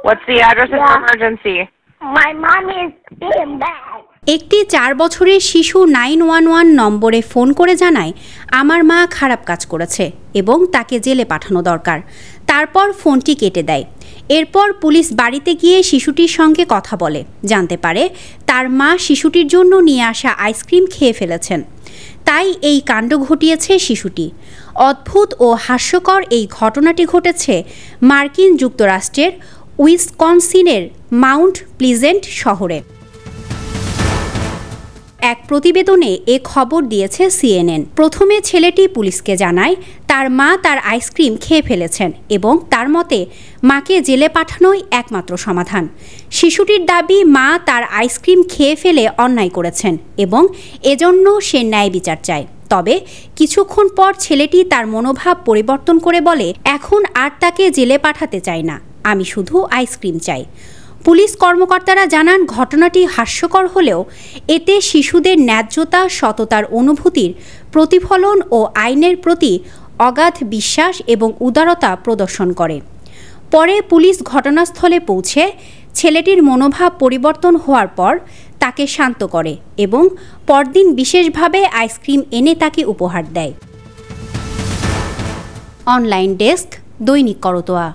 What's the address of the emergency? My mom is being bad. একটি 4 বছরের শিশু 911 নম্বরে ফোন করে জানায় আমার মা খারাপ কাজ করেছে এবং তাকে জেলে পাঠানো দরকার। তারপর ফোনটি কেটে দেয়। এরপর পুলিশ বাড়িতে গিয়ে শিশুটির সঙ্গে কথা বলে, জানতে পারে তার মা শিশুটির জন্য নিয়ে আসা আইসক্রিম খেয়ে ফেলেছেন। তাই এই কাণ্ড ঘটিয়েছে শিশুটি। অদ্ভুত ও হাস্যকর এই ঘটনাটি ঘটেছে মার্কিন যুক্তরাষ্ট্রের উইসকনসিনের মাউন্ট প্লিজেন্ট শহরে। এক প্রতিবেদনে এ খবর দিয়েছে CNN। প্রথমে ছেলেটি পুলিশকে জানায় তার মা তার আইসক্রিম খেয়ে ফেলেছেন এবং তার মতে মাকে জেলে পাঠানোই একমাত্র সমাধান। শিশুটির দাবি মা তার আইসক্রিম খেয়ে ফেলে অন্যায় করেছেন এবং এজন্য সে ন্যায় বিচার চায়। তবে কিছুক্ষণ পর ছেলেটি তার মনোভাব পরিবর্তন করে বলে, এখন আর তাকে জেলে পাঠাতে চাই না, আমি শুধু আইসক্রিম চাই। পুলিশ কর্মকর্তারা জানান ঘটনাটি হাস্যকর হলেও এতে শিশুদের ন্যায্যতা, সততার অনুভূতির প্রতিফলন ও আইনের প্রতি অগাধ বিশ্বাস এবং উদারতা প্রদর্শন করে। পরে পুলিশ ঘটনাস্থলে পৌঁছে ছেলেটির মনোভাব পরিবর্তন হওয়ার পর তাকে শান্ত করে এবং পরদিন বিশেষভাবে আইসক্রিম এনে তাকে উপহার দেয়। অনলাইন ডেস্ক, দৈনিক করতোয়া।